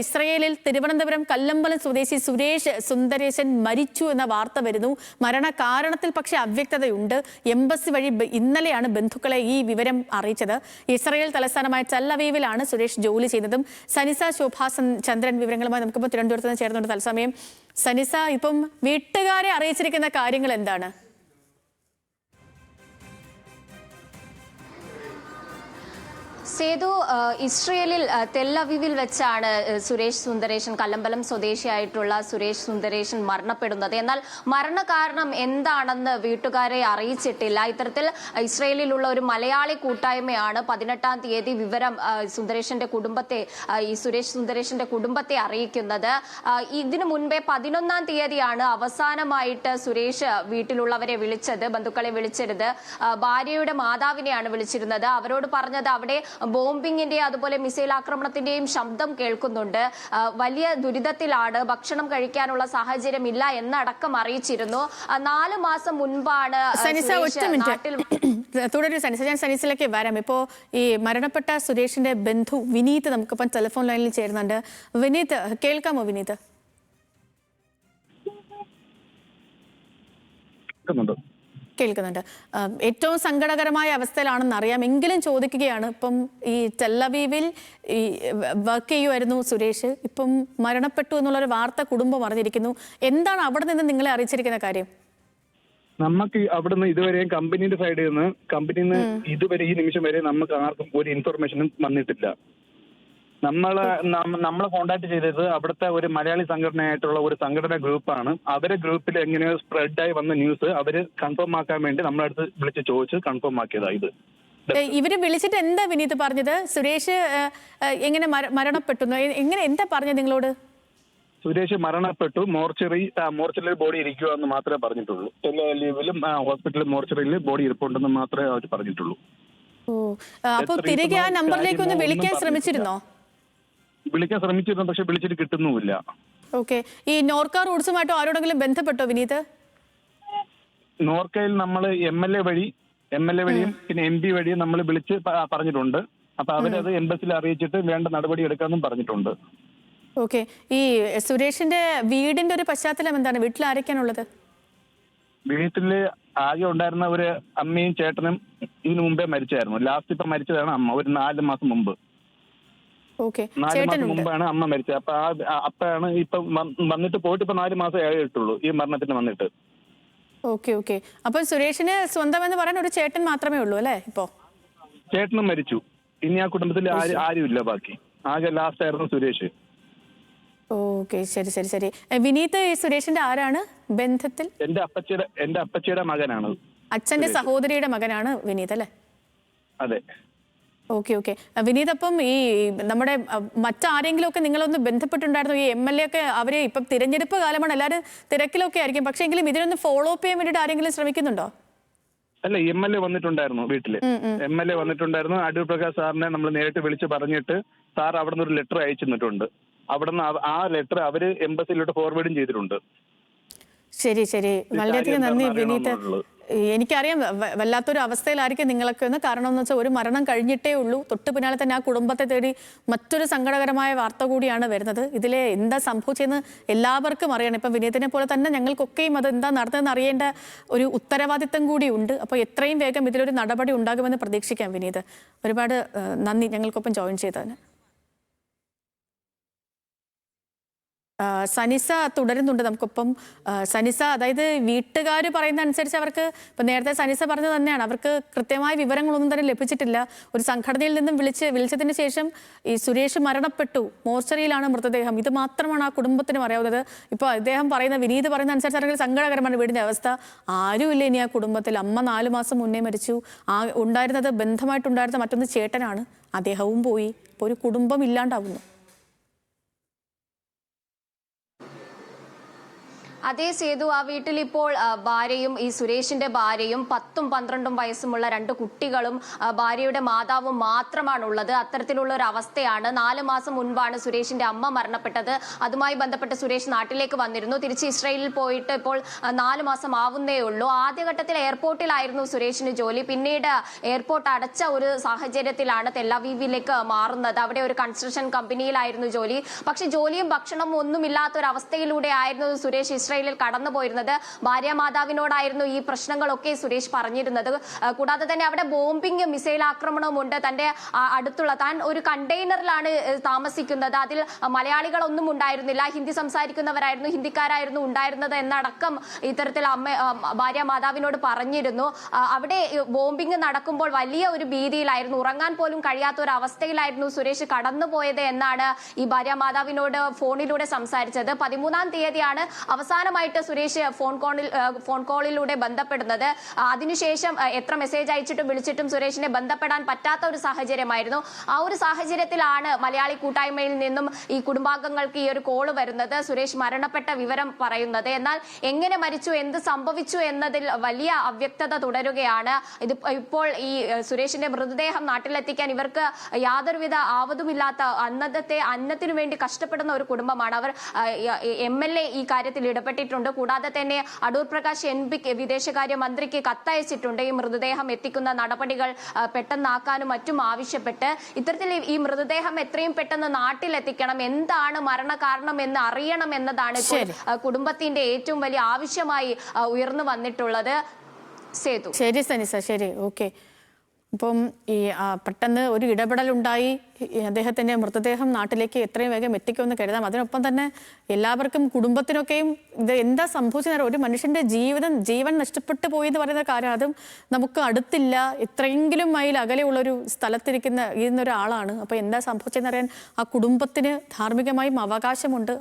ഇസ്രയേലിൽ തിരുവനന്തപുരം കല്ലമ്പലം സ്വദേശി സുരേഷ് സുന്ദരേശൻ മരിച്ചു എന്ന വാർത്ത വരുന്നു. മരണകാരണത്തിൽ പക്ഷേ അവ്യക്തതയുണ്ട്. എംബസി വഴി ഇന്നലെയാണ് ബന്ധുക്കളെ ഈ വിവരം അറിയിച്ചത്. ഇസ്രയേൽ തലസ്ഥാനമായ ടെൽ-അവീവിലാണ് സുരേഷ് ജോലി ചെയ്യുന്നതും. സനിസ ശോഭാ ചന്ദ്രൻ വിവരങ്ങളുമായി നമുക്കിപ്പോൾ തിരുവനന്തപുരത്ത് നിന്ന് ചേർന്നുണ്ട് തത്സമയം. സനിസ, ഇപ്പം വീട്ടുകാരെ അറിയിച്ചിരിക്കുന്ന കാര്യങ്ങൾ എന്താണ്? സേതു, ഇസ്രയേലിൽ ടെൽ-അവീവിൽ വെച്ചാണ് സുരേഷ് സുന്ദരേശൻ, കല്ലമ്പലം സ്വദേശിയായിട്ടുള്ള സുരേഷ് സുന്ദരേശൻ മരണപ്പെടുന്നത്. എന്നാൽ മരണകാരണം എന്താണെന്ന് വീട്ടുകാരെ അറിയിച്ചിട്ടില്ല. ഇത്തരത്തിൽ ഇസ്രയേലിലുള്ള ഒരു മലയാളി കൂട്ടായ്മയാണ് 18-ാം തീയതി വിവരം സുരേഷ് സുന്ദരേശന്റെ കുടുംബത്തെ അറിയിക്കുന്നത്. ഇതിനു മുൻപേ 11-ാം തീയതിയാണ് അവസാനമായിട്ട് സുരേഷ് വീട്ടിലുള്ളവരെ വിളിച്ചത്, ബന്ധുക്കളെ വിളിച്ചിരുന്നത്. ഭാര്യയുടെ മാതാവിനെയാണ് വിളിച്ചിരുന്നത്. അവരോട് പറഞ്ഞത് അവിടെ ബോംബിങ്ങിന്റെ അതുപോലെ മിസൈൽ ആക്രമണത്തിന്റെയും ശബ്ദം കേൾക്കുന്നുണ്ട്, വലിയ ദുരിതത്തിലാണ്, ഭക്ഷണം കഴിക്കാനുള്ള സാഹചര്യമില്ല എന്നടക്കം അറിയിച്ചിരുന്നു. 4 മാസം മുൻപാണ് തുടരും സനിസ. ഞാൻ സനിസിലേക്ക് വരാം. ഇപ്പോ ഈ മരണപ്പെട്ട സുരേഷിന്റെ ബന്ധു വിനീത് നമുക്കിപ്പം ടെലിഫോൺ ലൈനിൽ ചേരുന്നുണ്ട്. വിനീത്, കേൾക്കാമോ? വിനീത് കേൾക്കുന്നുണ്ട്. ഏറ്റവും സങ്കടകരമായ അവസ്ഥയിലാണെന്ന് അറിയാം, എങ്കിലും ചോദിക്കുകയാണ്. ഇപ്പം ഈ ടെൽ-അവീവിൽ ഈ വർക്ക് ചെയ്യുമായിരുന്നു സുരേഷ്, ഇപ്പം മരണപ്പെട്ടു എന്നുള്ളൊരു വാർത്ത കുടുംബം അറിഞ്ഞിരിക്കുന്നു. എന്താണ് അവിടെ നിന്ന് നിങ്ങളെ അറിയിച്ചിരിക്കുന്ന കാര്യം? നമുക്ക് അവിടുന്ന് ഇതുവരെയും കമ്പനിയുടെ സൈഡിൽ നിന്ന് ഇതുവരെ ഈ നിമിഷം വരെ നമുക്ക് ആർക്കും ഒരു ഇൻഫർമേഷനും വന്നിട്ടില്ല. നമ്മളെ കോണ്ടാക്ട് ചെയ്തത് അവിടുത്തെ ഒരു മലയാളി സംഘടനയായിട്ടുള്ള ഒരു സംഘടന ഗ്രൂപ്പാണ്. അവരെ ഗ്രൂപ്പിൽ എങ്ങനെയോ സ്പ്രെഡായി വന്ന ന്യൂസ് അവര് കൺഫേം ആക്കാൻ വേണ്ടി നമ്മളെ അടുത്ത് വിളിച്ച് ചോദിച്ച് കൺഫേം ആക്കിയതാ ഇത്. ഇവര് വിളിച്ചിട്ട് എന്താ വിനീത് പറഞ്ഞത്? സുരേഷ് എങ്ങനെ മരണപ്പെട്ടു, എങ്ങനെ എന്താ പറഞ്ഞത് നിങ്ങളോട്? സുരേഷ് മരണപ്പെട്ടു, മോർച്ചറിയിൽ ബോഡി ഇരിക്കുക എന്ന് മാത്രമേ പറഞ്ഞിട്ടുള്ളൂ. ടെൽ-അവീവിലും ഹോസ്പിറ്റലിൽ മോർച്ചറിയിൽ ബോഡി ഇരിപ്പുണ്ടെന്ന് മാത്രമേ അവർ പറഞ്ഞിട്ടുള്ളൂ. അപ്പൊ തിരികെ ആ നമ്പറിലേക്ക് ഒന്ന് വിളിക്കാൻ ശ്രമിച്ചിരുന്നോ? വിളിക്കാൻ ശ്രമിച്ചിരുന്നു, പക്ഷെ വിളിച്ചിട്ട് കിട്ടുന്നുമില്ല. ഓക്കെ. ഈ നോർക്ക റൂട്ട്സുമായിട്ടോ ആരോടെങ്കിലും ബന്ധപ്പെട്ടോ വിനീത്? നോർക്കയിൽ നമ്മൾ MLA വഴിയും പിന്നെ MP വഴിയും നമ്മൾ വിളിച്ച് പറഞ്ഞിട്ടുണ്ട്. അപ്പൊ അവരത് എംബസിൽ അറിയിച്ചിട്ട് വേണ്ട നടപടി എടുക്കാമെന്നും പറഞ്ഞിട്ടുണ്ട്. ഓക്കെ. ഈ സുരേഷിന്റെ വീടിന്റെ ഒരു പശ്ചാത്തലം എന്താണ്? വീട്ടിൽ ആരൊക്കെയാണുള്ളത്? വീട്ടില് ആകെ ഉണ്ടായിരുന്ന ഒരു അമ്മയും ചേട്ടനും ഇതിനു മുമ്പേ മരിച്ചായിരുന്നു. ലാസ്റ്റ് ഇപ്പൊ മരിച്ചതാണ് അമ്മ, ഒരു 4 മാസം മുമ്പ്. 4 മാസം മുമ്പാണ് അമ്മ മരിച്ചത്. അപ്പഴാണ് ഇപ്പൊ വന്നിട്ട് പോയിട്ട് ഇപ്പൊ 4 മാസം ആയിട്ടുള്ളൂ ഈ മരണത്തിന് വന്നിട്ട്. ഓക്കെ. അപ്പൊ സുരേഷിന് സ്വന്തം എന്ന് പറയാൻ ഒരു ചേട്ടൻ മാത്രമേ ഉള്ളൂ അല്ലേ? ഇപ്പോ ചേട്ടനും മരിച്ചു. ഇനി ആ കുടുംബത്തിൽ ആരുമില്ല, ബാക്കി ആകെ ലാസ്റ്റ് ആയിരുന്നു സുരേഷ്. ഓക്കെ, ശരി. വിനീത്, ഈ സുരേഷിന്റെ ആരാണ് ബന്ധത്തിൽ? എന്റെ അപ്പച്ചിയുടെ മകനാണ്. അച്ഛന്റെ സഹോദരിയുടെ മകനാണ് വിനീത് അല്ലേ? അതെ. ഓക്കെ. വിനീത്, അപ്പം ഈ നമ്മുടെ മറ്റാരെങ്കിലും ഒക്കെ നിങ്ങളൊന്ന് ബന്ധപ്പെട്ടുണ്ടായിരുന്നു? ഈ MLA ഒക്കെ അവര് ഇപ്പം തിരഞ്ഞെടുപ്പ് കാലമാണ്, എല്ലാവരും തിരക്കിലൊക്കെ ആയിരിക്കും, പക്ഷേ എങ്കിലും ഇതിനൊന്ന് ഫോളോ അപ്പ് ചെയ്യാൻ വേണ്ടിയിട്ട് ആരെങ്കിലും ശ്രമിക്കുന്നുണ്ടോ? അല്ല, MLA വന്നിട്ടുണ്ടായിരുന്നു വീട്ടില്. MLA വന്നിട്ടുണ്ടായിരുന്നു. അടൂർ പ്രകാശ് സാറിനെ നമ്മൾ നേരിട്ട് വിളിച്ച് പറഞ്ഞിട്ട് സാർ അവിടെ നിന്ന് ഒരു ലെറ്റർ അയച്ചിട്ടുണ്ട്. അവിടെ നിന്ന് ആ ലെറ്റർ അവര് എംബസിയിലോട്ട് ഫോർവേഡും ചെയ്തിട്ടുണ്ട്. ശരി. വളരെയധികം നന്ദി വിനീത്. എനിക്കറിയാം വല്ലാത്തൊരു അവസ്ഥയിലായിരിക്കും നിങ്ങളൊക്കെ ഒന്ന്. കാരണം എന്ന് വെച്ചാൽ ഒരു മരണം കഴിഞ്ഞിട്ടേ ഉള്ളൂ, തൊട്ട് പിന്നാലെ തന്നെ ആ കുടുംബത്തെ തേടി മറ്റൊരു സങ്കടകരമായ വാർത്ത കൂടിയാണ് വരുന്നത്. ഇതിലെ എന്താ സംഭവിച്ചതെന്ന് എല്ലാവർക്കും അറിയണം. ഇപ്പം വിനീതിനെ പോലെ തന്നെ ഞങ്ങൾക്കൊക്കെയും അത് എന്താ നടന്നതെന്ന് അറിയേണ്ട ഒരു ഉത്തരവാദിത്തം കൂടിയുണ്ട്. അപ്പോൾ എത്രയും വേഗം ഇതിലൊരു നടപടി ഉണ്ടാകുമെന്ന് പ്രതീക്ഷിക്കാം. വിനീത്, ഒരുപാട് നന്ദി ഞങ്ങൾക്കൊപ്പം ജോയിൻ ചെയ്തതിന്. സനിസ തുടരുന്നുണ്ട് നമുക്കൊപ്പം. സനിസ, അതായത് വീട്ടുകാർ പറയുന്ന അനുസരിച്ച് അവർക്ക് ഇപ്പം നേരത്തെ സനിസ പറഞ്ഞത് തന്നെയാണ്, അവർക്ക് കൃത്യമായ വിവരങ്ങളൊന്നും തന്നെ ലഭിച്ചിട്ടില്ല. ഒരു സംഘടനയിൽ നിന്നും വിളിച്ചതിന് ശേഷം ഈ സുരേഷ് മരണപ്പെട്ടു, മോർച്ചറിയിലാണ് മൃതദേഹം, ഇത് മാത്രമാണ് ആ കുടുംബത്തിനും അറിയാവുന്നത്. ഇപ്പോൾ അദ്ദേഹം പറയുന്ന, വിനീത് പറയുന്ന അനുസരിച്ച് അവർക്ക് സങ്കടകരമാണ് വീടിൻ്റെ അവസ്ഥ. ആരുമില്ല ഇനി ആ കുടുംബത്തിൽ. അമ്മ 4 മാസം മുന്നേ മരിച്ചു. ഉണ്ടായിരുന്നത് ബന്ധമായിട്ടുണ്ടായിരുന്ന മറ്റൊന്ന് ചേട്ടനാണ്, അദ്ദേഹവും പോയി. ഇപ്പോൾ ഒരു കുടുംബം ഇല്ലാണ്ടാവുന്നു. അതേ സേതു, ആ വീട്ടിൽ ഇപ്പോൾ ഭാര്യയും ഈ സുരേഷിന്റെ ഭാര്യയും 10ഉം 12ഉം വയസ്സുമുള്ള 2 കുട്ടികളും ഭാര്യയുടെ മാതാവും മാത്രമാണുള്ളത്. അത്തരത്തിലുള്ള ഒരു അവസ്ഥയാണ്. 4 മാസം മുൻപാണ് സുരേഷിന്റെ അമ്മ മരണപ്പെട്ടത്. അതുമായി ബന്ധപ്പെട്ട് സുരേഷ് നാട്ടിലേക്ക് വന്നിരുന്നു. തിരിച്ച് ഇസ്രയേലിൽ പോയിട്ട് ഇപ്പോൾ 4 മാസം ആവുന്നേ ഉള്ളൂ. ആദ്യഘട്ടത്തിൽ എയർപോർട്ടിലായിരുന്നു സുരേഷിന് ജോലി. പിന്നീട് എയർപോർട്ട് അടച്ച ഒരു സാഹചര്യത്തിലാണ് തെല്ലവീവിലേക്ക് മാറുന്നത്. അവിടെ ഒരു കൺസ്ട്രക്ഷൻ കമ്പനിയിലായിരുന്നു ജോലി. പക്ഷെ ജോലിയും ഭക്ഷണവും ഒന്നുമില്ലാത്ത ഒരു അവസ്ഥയിലൂടെ ആയിരുന്നു സുരേഷ് ഇസ്രയേലിൽ കടന്നുപോയിരുന്നത്. ഭാര്യ മാതാവിനോടായിരുന്നു ഈ പ്രശ്നങ്ങളൊക്കെ സുരേഷ് പറഞ്ഞിരുന്നത്. കൂടാതെ തന്നെ അവിടെ ബോംബിംഗ്, മിസൈൽ ആക്രമണവും ഉണ്ട്. തന്റെ അടുത്തുള്ള താൻ ഒരു കണ്ടെയ്നറിലാണ് താമസിക്കുന്നത്. അതിൽ മലയാളികളൊന്നും ഉണ്ടായിരുന്നില്ല, ഹിന്ദി സംസാരിക്കുന്നവരായിരുന്നു, ഹിന്ദിക്കാരായിരുന്നു ഉണ്ടായിരുന്നത് എന്നടക്കം ഇത്തരത്തിൽ ഭാര്യ മാതാവിനോട് പറഞ്ഞിരുന്നു. അവിടെ ബോംബിംഗ് നടക്കുമ്പോൾ വലിയ ഒരു ഭീതിയിലായിരുന്നു, ഉറങ്ങാൻ പോലും കഴിയാത്ത ഒരു അവസ്ഥയിലായിരുന്നു സുരേഷ് കടന്നുപോയത് എന്നാണ് ഈ ഭാര്യ മാതാവിനോട് ഫോണിലൂടെ സംസാരിച്ചത്. 13-ാം തീയതിയാണ് അവസാനമായിട്ട് സുരേഷ് ഫോൺ കോളിലൂടെ ബന്ധപ്പെടുന്നത്. അതിനുശേഷം എത്ര മെസ്സേജ് അയച്ചിട്ടും വിളിച്ചിട്ടും സുരേഷിനെ ബന്ധപ്പെടാൻ പറ്റാത്ത ഒരു സാഹചര്യമായിരുന്നു. ആ ഒരു സാഹചര്യത്തിലാണ് മലയാളി കൂട്ടായ്മയിൽ നിന്നും ഈ കുടുംബാംഗങ്ങൾക്ക് ഈ ഒരു കോള് വരുന്നത്, സുരേഷ് മരണപ്പെട്ട വിവരം പറയുന്നത്. എന്നാൽ എങ്ങനെ മരിച്ചു, എന്ത് സംഭവിച്ചു എന്നതിൽ വലിയ അവ്യക്തത തുടരുകയാണ്. ഇത് ഇപ്പോൾ ഈ സുരേഷിന്റെ മൃതദേഹം നാട്ടിലെത്തിക്കാൻ ഇവർക്ക് യാതൊരുവിധ ആവതുമില്ലാത്ത അന്നത്തിനു വേണ്ടി കഷ്ടപ്പെടുന്ന ഒരു കുടുംബമാണ്. അവർ MLA ഈ കാര്യത്തിൽ ഇടപെട്ടിട്ടുണ്ട്. കൂടാതെ തന്നെ അടൂർ പ്രകാശ് MP വിദേശകാര്യ മന്ത്രിക്ക് കത്തയച്ചിട്ടുണ്ട്. ഈ മൃതദേഹം എത്തിക്കുന്ന നടപടികൾ പെട്ടെന്നാക്കാനും മറ്റും ആവശ്യപ്പെട്ട്. ഇത്തരത്തിൽ ഈ മൃതദേഹം എത്രയും പെട്ടെന്ന് നാട്ടിലെത്തിക്കണം, എന്താണ് മരണകാരണം എന്ന് അറിയണം എന്നതാണ് കുടുംബത്തിന്റെ ഏറ്റവും വലിയ ആവശ്യമായി ഉയർന്നു വന്നിട്ടുള്ളത്. സേതു. ശരി സനിസ, ശരി, ഓക്കെ. അപ്പം ഈ പെട്ടെന്ന് ഒരു ഇടപെടലുണ്ടായി അദ്ദേഹത്തിന്റെ മൃതദേഹം നാട്ടിലേക്ക് എത്രയും വേഗം എത്തിക്കുമെന്ന് കരുതാം. അതിനൊപ്പം തന്നെ എല്ലാവർക്കും, കുടുംബത്തിനൊക്കെയും ഇത് എന്താ സംഭവിച്ചത്, ഒരു മനുഷ്യന്റെ ജീവൻ നഷ്ടപ്പെട്ടു പോയി എന്ന് പറയുന്ന കാര്യം, അതും നമുക്ക് അടുത്തില്ല, എത്രയെങ്കിലും മൈൽ അകലെയുള്ളൊരു സ്ഥലത്തിരിക്കുന്ന ഒരാളാണ്. അപ്പോൾ എന്താ സംഭവിച്ചതെന്ന് അറിയാൻ ആ കുടുംബത്തിന് ധാർമ്മികമായും അവകാശമുണ്ട്.